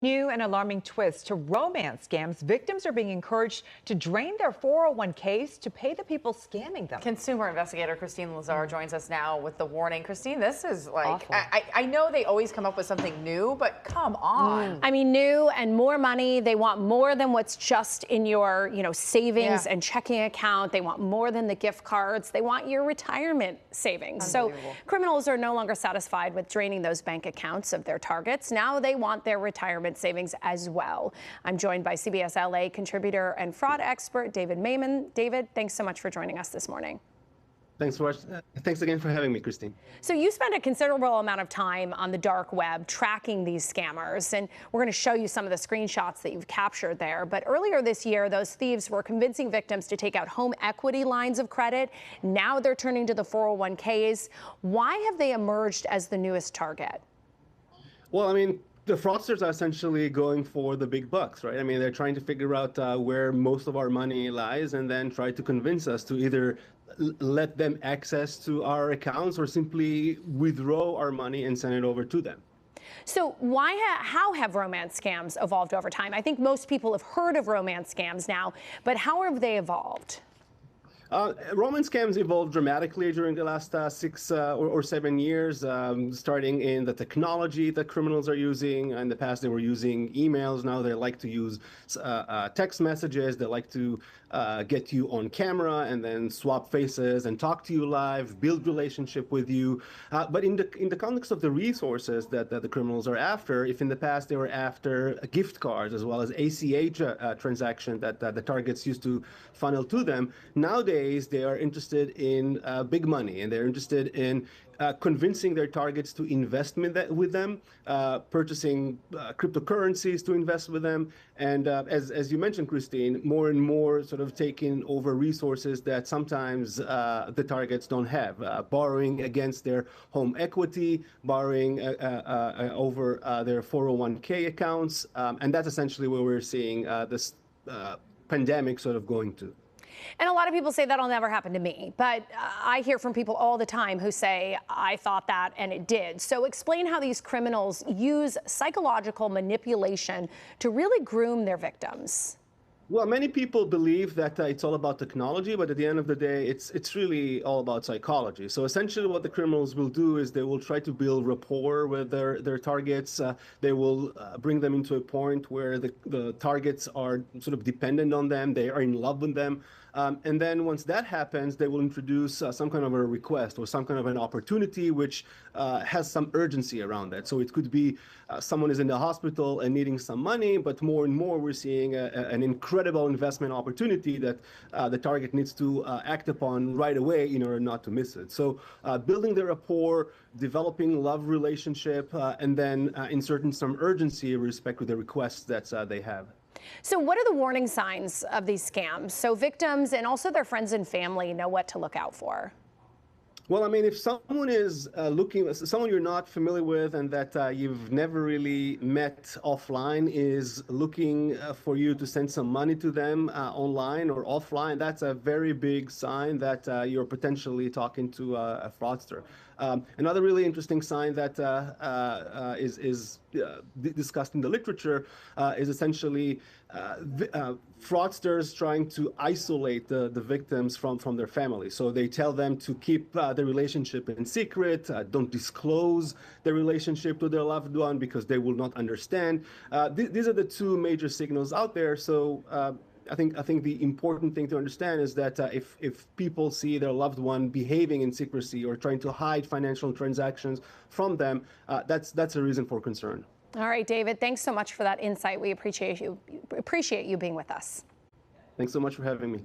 New and alarming twist to romance scams. Victims are being encouraged to drain their 401ks to pay the people scamming them. Consumer investigator Christine Lazar joins us now with the warning. Christine, this is like, Awful. I know they always come up with something new, but come on. I mean, new and more money. They want more than what's just in your, savings and checking account. They want more than the gift cards. They want your retirement savings. So criminals are no longer satisfied with draining those bank accounts of their targets. Now they want their retirement savings as well. I'm joined by CBS LA contributor and fraud expert David Maimon. David, thanks so much for joining us this morning. Thanks again for having me, Christine. So you spend a considerable amount of time on the dark web tracking these scammers, and we're going to show you some of the screenshots that you've captured there. But earlier this year, those thieves were convincing victims to take out home equity lines of credit. Now they're turning to the 401ks. Why have they emerged as the newest target? Well, I mean, the fraudsters are essentially going for the big bucks, right? I mean, they're trying to figure out where most of our money lies and then try to convince us to either let them access to our accounts or simply withdraw our money and send it over to them. So how have romance scams evolved over time? I think most people have heard of romance scams now, but how have they evolved? Romance scams evolved dramatically during the last 6 or 7 years, starting in the technology that criminals are using. In the past, they were using emails. Now they like to use text messages. They like to get you on camera and then swap faces and talk to you live, build relationship with you. But in the context of the resources that the criminals are after, if in the past they were after gift cards as well as ACH transaction that the targets used to funnel to them, nowadays they are interested in big money, and they're interested in convincing their targets to invest with them, purchasing cryptocurrencies to invest with them, and as you mentioned, Christine, more and more sort of taking over resources that sometimes the targets don't have, borrowing against their home equity, borrowing over their 401k accounts, and that's essentially where we're seeing this pandemic sort of going to. And a lot of people say that'll never happen to me, but I hear from people all the time who say, I thought that and it did. So explain how these criminals use psychological manipulation to really groom their victims. Well, many people believe that it's all about technology, but at the end of the day, it's really all about psychology. So essentially what the criminals will do is they will try to build rapport with their targets. They will bring them into a point where the targets are sort of dependent on them. They are in love with them. And then once that happens, they will introduce some kind of a request or some kind of an opportunity which has some urgency around it. So it could be someone is in the hospital and needing some money, but more and more we're seeing an incredible investment opportunity that the target needs to act upon right away in order not to miss it. So building the rapport, developing love relationship, and then inserting some urgency with respect to the requests that they have. So what are the warning signs of these scams so victims and also their friends and family know what to look out for? Well, I mean, if someone is someone you're not familiar with and that you've never really met offline is looking for you to send some money to them online or offline, that's a very big sign that you're potentially talking to a fraudster. Another really interesting sign that is discussed in the literature is essentially fraudsters trying to isolate the victims from their family. So they tell them to keep the relationship in secret, don't disclose the relationship to their loved one because they will not understand. These are the two major signals out there. So I think the important thing to understand is that if people see their loved one behaving in secrecy or trying to hide financial transactions from them, that's a reason for concern. All right, David, thanks so much for that insight. We appreciate you being with us. Thanks so much for having me.